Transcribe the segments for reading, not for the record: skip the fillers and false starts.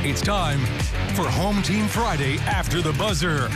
It's time for Home Team Friday After the Buzzer.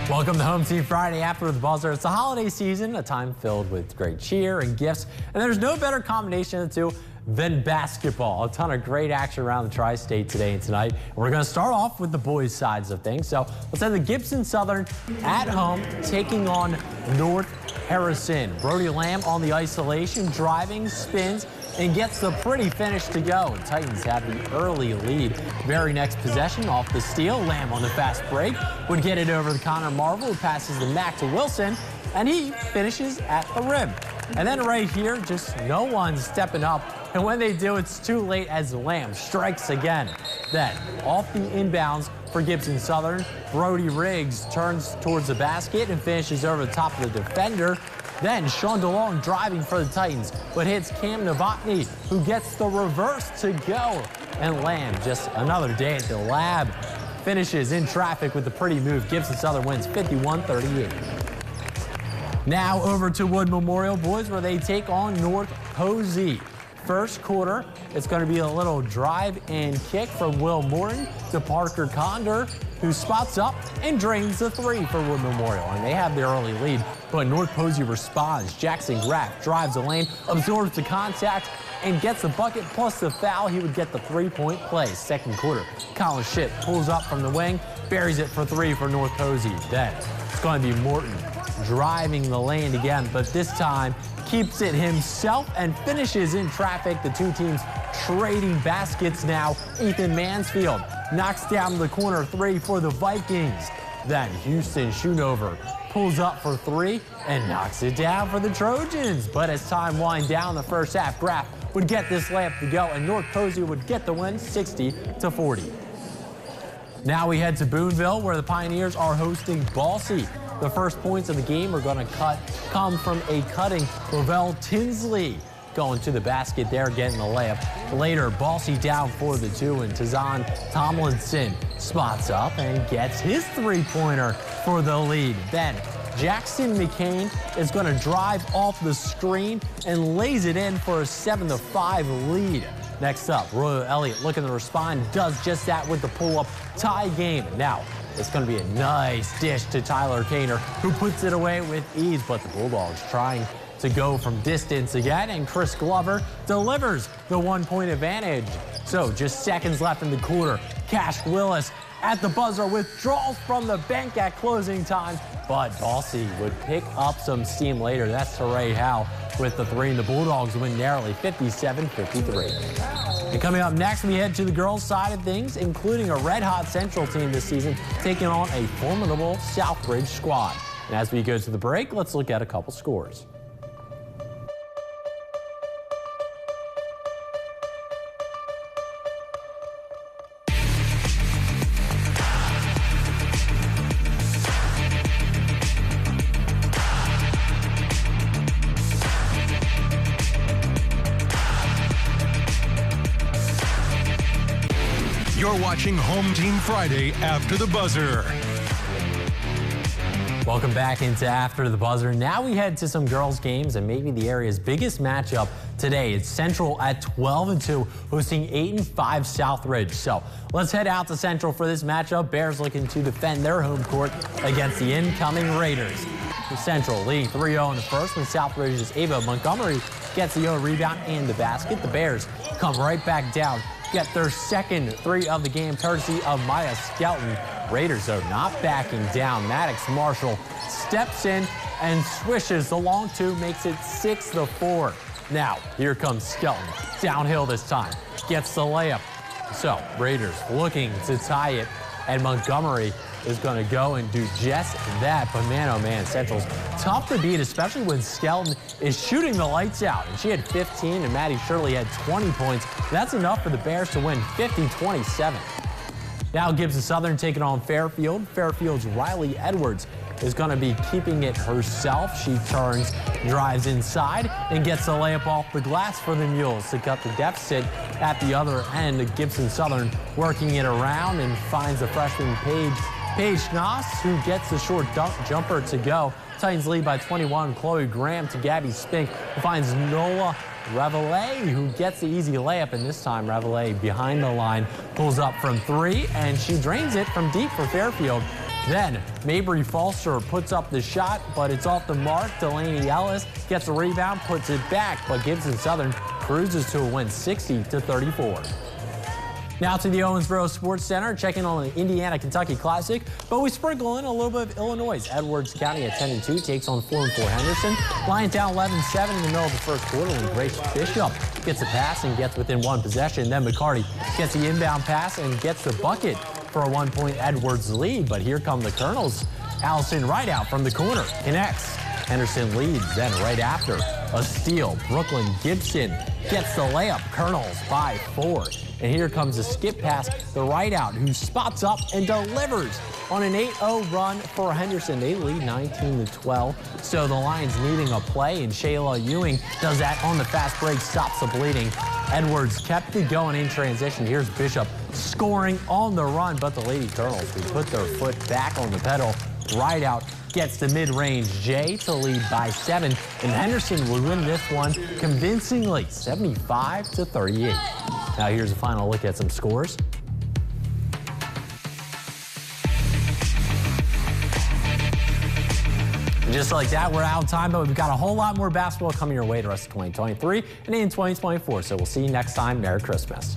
Welcome to Home Team Friday After the Buzzer. It's the holiday season, a time filled with great cheer and gifts, and there's no better combination of the two than basketball. A ton of great action around the Tri-State today and tonight. And we're going to start off with the boys' sides of things. So let's have the Gibson Southern at home taking on North Harrison. Brody Lamb on the isolation, driving, spins, and gets the pretty finish to go. Titans have the early lead. Very next possession off the steal. Lamb on the fast break would get it over to Connor Marvel, who passes the Mac to Wilson, and he finishes at the rim. And then right here, just no one stepping up. And when they do, it's too late as Lamb strikes again. Then off the inbounds for Gibson Southern, Brody Riggs turns towards the basket and finishes over the top of the defender. Then Sean DeLong driving for the Titans, but hits Cam Novotny, who gets the reverse to go. And Lamb, just another day at the lab, finishes in traffic with the pretty move. Gibson Southern wins 51-38. Now over to Wood Memorial boys, where they take on North Posey. First quarter, it's going to be a little drive and kick from Will Morton to Parker Condor, who spots up and drains the three for Wood Memorial. And they have the early lead, but North Posey responds. Jackson Graff drives the lane, absorbs the contact, and gets the bucket plus the foul. He would get the three-point play. Second quarter, Colin Schitt pulls up from the wing, buries it for three for North Posey. Then it's going to be Morton driving the lane again, but this time keeps it himself and finishes in traffic. The two teams trading baskets now. Ethan Mansfield knocks down the corner three for the Vikings. Then Houston Schoonover pulls up for three and knocks it down for the Trojans. But as time winds down the first half, Graff would get this layup to go, and North Posey would get the win 60-40. Now we head to Boonville, where the Pioneers are hosting Balsy. The first points of the game are going to come from a cutting Ravel Tinsley going to the basket there, getting the layup. Later, Balsy down for the two, and Tazan Tomlinson spots up and gets his three-pointer for the lead. Then Jackson McCain is going to drive off the screen and lays it in for a 7-5 lead. Next up, Royal Elliott looking to respond, does just that with the pull-up tie game. Now, it's going to be a nice dish to Tyler Kaner, who puts it away with ease, but the Bulldogs trying to go from distance again, and Chris Glover delivers the one-point advantage. So just seconds left in the quarter. Cash Willis at the buzzer withdraws from the bench at closing time, but Balsy would pick up some steam later. That's Teray Howe with the three, and the Bulldogs win narrowly 57-53. And coming up next, we head to the girls' side of things, including a red-hot Central team this season, taking on a formidable Southbridge squad. And as we go to the break, let's look at a couple scores. You're watching Home Team Friday After the Buzzer. Welcome back into After the Buzzer. Now we head to some girls' games and maybe the area's biggest matchup today. It's Central at 12-2, hosting 8-5 Southridge. So let's head out to Central for this matchup. Bears looking to defend their home court against the incoming Raiders. Central leading 3-0 in the first when Southridge's Ava Montgomery gets the rebound and the basket. The Bears come right back down, get their second three of the game courtesy of Maya Skelton. Raiders, though, not backing down. Maddox Marshall steps in and swishes. The long two makes it 6-4. Now, here comes Skelton. Downhill this time. Gets the layup. So, Raiders looking to tie it, and Montgomery is going to go and do just that. But man, oh man, Central's tough to beat, especially when Skelton is shooting the lights out. And she had 15, and Maddie Shirley had 20 points. That's enough for the Bears to win 50-27. Now Gibson Southern taking on Fairfield. Fairfield's Riley Edwards is going to be keeping it herself. She turns, drives inside, and gets a layup off the glass for the Mules to cut the deficit at the other end. Gibson Southern working it around and finds the freshman Paige Schnoss, who gets the short dunk jumper to go. Titans lead by 21. Chloe Graham to Gabby Spink, who finds Nola Reveille, who gets the easy layup, and this time Reveille behind the line pulls up from 3, and she drains it from deep for Fairfield. Then Mabry Falster puts up the shot, but it's off the mark. Delaney Ellis gets a rebound, puts it back, but Gibson Southern cruises to a win 60-34. Now to the Owensboro Sports Center, checking on the Indiana-Kentucky Classic, but we sprinkle in a little bit of Illinois. Edwards County at 10-2 takes on 4-4 Henderson. Lions down 11-7 in the middle of the first quarter when Grace Bishop gets a pass and gets within one possession. Then McCarty gets the inbound pass and gets the bucket for a 1-point Edwards lead. But here come the Colonels. Allison Rideout from the corner connects. Henderson leads, then right after a steal, Brooklyn Gibson gets the layup. Colonels by 4. And here comes a skip pass, the Rideout, who spots up and delivers on an 8-0 run for Henderson. They lead 19-12. So the Lions needing a play, and Shayla Ewing does that on the fast break, stops the bleeding. Edwards kept it going in transition. Here's Bishop scoring on the run, but the Lady Colonels, who put their foot back on the pedal. Rideout gets the mid-range J to lead by 7, and Henderson will win this one convincingly, 75-38. Now here's a final look at some scores. And just like that, we're out of time, but we've got a whole lot more basketball coming your way the rest of 2023 and in 2024. So we'll see you next time. Merry Christmas.